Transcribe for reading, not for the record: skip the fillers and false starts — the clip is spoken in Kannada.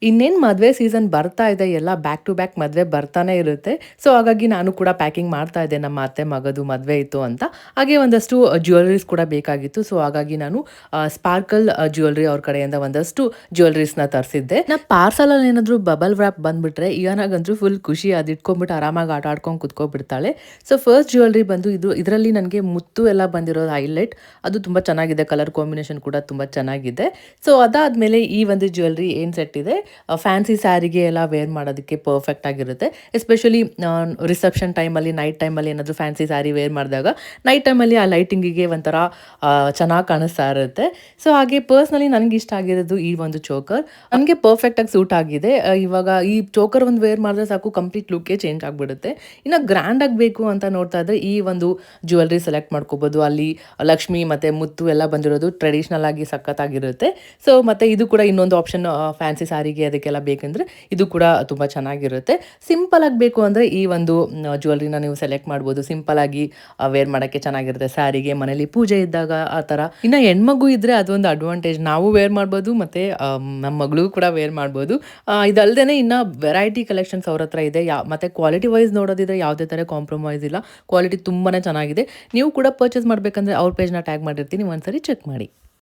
ಇನ್ನೇನು ಮದುವೆ ಸೀಸನ್ ಬರ್ತಾ ಇದೆ. ಎಲ್ಲ ಬ್ಯಾಕ್ ಟು ಬ್ಯಾಕ್ ಮದುವೆ ಬರ್ತಾನೆ ಇರುತ್ತೆ. ಸೊ, ಹಾಗಾಗಿ ನಾನು ಕೂಡ ಪ್ಯಾಕಿಂಗ್ ಮಾಡ್ತಾ ಇದ್ದೆ. ನಮ್ಮ ಅತ್ತೆ ಮಗದು ಮದುವೆ ಇತ್ತು ಅಂತ. ಹಾಗೆ ಒಂದಷ್ಟು ಜ್ಯುವೆಲರೀಸ್ ಕೂಡ ಬೇಕಾಗಿತ್ತು. ಸೊ, ಹಾಗಾಗಿ ನಾನು ಸ್ಪಾರ್ಕಲ್ ಜ್ಯುವೆಲರಿ ಅವ್ರ ಕಡೆಯಿಂದ ಒಂದಷ್ಟು ಜ್ಯುವೆಲರೀಸ್‌ನ ತರಿಸಿದ್ದೆ. ಪಾರ್ಸಲಲ್ಲಿ ಏನಾದ್ರು ಬಬಲ್ ವ್ರಾಪ್ ಬಂದ್ಬಿಟ್ರೆ ಇಯಾನಾಗಂತೂ ಫುಲ್ ಖುಷಿ. ಅದು ಇಟ್ಕೊಂಡ್ಬಿಟ್ಟು ಆರಾಮಾಗಿ ಆಟ ಆಡ್ಕೊಂಡು ಕುತ್ಕೋಬಿಡ್ತಾಳೆ. ಸೊ, ಫಸ್ಟ್ ಜ್ಯುವೆಲರಿ ಬಂದು ಇದರಲ್ಲಿ ನನಗೆ ಮುತ್ತು ಎಲ್ಲ ಬಂದಿರೋದು ಹೈಲೈಟ್. ಅದು ತುಂಬ ಚೆನ್ನಾಗಿದೆ. ಕಲರ್ ಕಾಂಬಿನೇಷನ್ ಕೂಡ ತುಂಬ ಚೆನ್ನಾಗಿದೆ. ಸೊ, ಅದಾದ್ಮೇಲೆ ಈ ಒಂದು ಜ್ಯುವೆಲರಿ ಏನು ಸೆಟ್ ಇದೆ ಫ್ಯಾನ್ಸಿ ಸ್ಯಾರಿಗೆ ಎಲ್ಲ ವೇರ್ ಮಾಡೋದಕ್ಕೆ ಪರ್ಫೆಕ್ಟ್ ಆಗಿರುತ್ತೆ. ಎಸ್ಪೆಷಲಿ ರಿಸೆಪ್ಷನ್ ಟೈಮಲ್ಲಿ, ನೈಟ್ ಟೈಮಲ್ಲಿ ಏನಾದರೂ ಫ್ಯಾನ್ಸಿ ಸ್ಯಾರಿ ವೇರ್ ಮಾಡಿದಾಗ ನೈಟ್ ಟೈಮಲ್ಲಿ ಆ ಲೈಟಿಂಗಿಗೆ ಒಂಥರ ಚೆನ್ನಾಗಿ ಕಾಣಿಸ್ತಾ ಇರುತ್ತೆ. ಸೊ, ಹಾಗೆ ಪರ್ಸ್ನಲಿ ನನಗೆ ಇಷ್ಟ ಆಗಿರೋದು ಈ ಒಂದು ಚೋಕರ್. ನನಗೆ ಪರ್ಫೆಕ್ಟಾಗಿ ಸೂಟ್ ಆಗಿದೆ. ಇವಾಗ ಈ ಚೋಕರ್ ಒಂದು ವೇರ್ ಮಾಡಿದ್ರೆ ಸಾಕು, ಕಂಪ್ಲೀಟ್ ಲುಕ್ಕೇ ಚೇಂಜ್ ಆಗಿಬಿಡುತ್ತೆ. ಇನ್ನು ಗ್ರ್ಯಾಂಡಾಗಿ ಬೇಕು ಅಂತ ನೋಡ್ತಾ ಇದ್ದರೆ ಈ ಒಂದು ಜ್ಯುವೆಲರಿ ಸೆಲೆಕ್ಟ್ ಮಾಡ್ಕೋಬೋದು. ಅಲ್ಲಿ ಲಕ್ಷ್ಮಿ ಮತ್ತು ಮುತ್ತು ಎಲ್ಲ ಬಂದಿರೋದು ಟ್ರೆಡಿಷ್ನಲ್ ಆಗಿ ಸಖತ್ತಾಗಿರುತ್ತೆ. ಸೊ, ಮತ್ತು ಇದು ಕೂಡ ಇನ್ನೊಂದು ಆಪ್ಷನ್ ಫ್ಯಾನ್ಸಿ ಸ್ಯಾರಿಗೆ ಅದಕ್ಕೆಲ್ಲ ಬೇಕಂದ್ರೆ ಇದು ಕೂಡ ತುಂಬ ಚೆನ್ನಾಗಿರುತ್ತೆ. ಸಿಂಪಲ್ ಆಗಿ ಬೇಕು ಅಂದರೆ ಈ ಒಂದು ಜ್ಯುವೆಲರಿನ ನೀವು ಸೆಲೆಕ್ಟ್ ಮಾಡ್ಬೋದು. ಸಿಂಪಲ್ ಆಗಿ ವೇರ್ ಮಾಡೋಕ್ಕೆ ಚೆನ್ನಾಗಿರುತ್ತೆ ಸ್ಯಾರಿಗೆ, ಮನೇಲಿ ಪೂಜೆ ಇದ್ದಾಗ ಆ ಥರ. ಇನ್ನು ಹೆಣ್ಮಗು ಇದ್ದರೆ ಅದೊಂದು ಅಡ್ವಾಂಟೇಜ್. ನಾವು ವೇರ್ ಮಾಡ್ಬೋದು ಮತ್ತು ನಮ್ಮ ಮಗಳಿಗೂ ಕೂಡ ವೇರ್ ಮಾಡ್ಬೋದು. ಇದಲ್ಲದೆ ಇನ್ನು ವೆರೈಟಿ ಕಲೆಕ್ಷನ್ಸ್ ಅವ್ರ ಹತ್ರ ಇದೆ. ಮತ್ತು ಕ್ವಾಲಿಟಿ ವೈಸ್ ನೋಡೋದಿದ್ರೆ ಯಾವುದೇ ಥರ ಕಾಂಪ್ರಮೈಸ್ ಇಲ್ಲ. ಕ್ವಾಲಿಟಿ ತುಂಬಾ ಚೆನ್ನಾಗಿದೆ. ನೀವು ಕೂಡ ಪರ್ಚೇಸ್ ಮಾಡಬೇಕಂದ್ರೆ ಅವ್ರ ಪೇಜ್ನ ಟ್ಯಾಗ್ ಮಾಡಿರ್ತೀನಿ, ಒಂದ್ಸರಿ ಚೆಕ್ ಮಾಡಿ.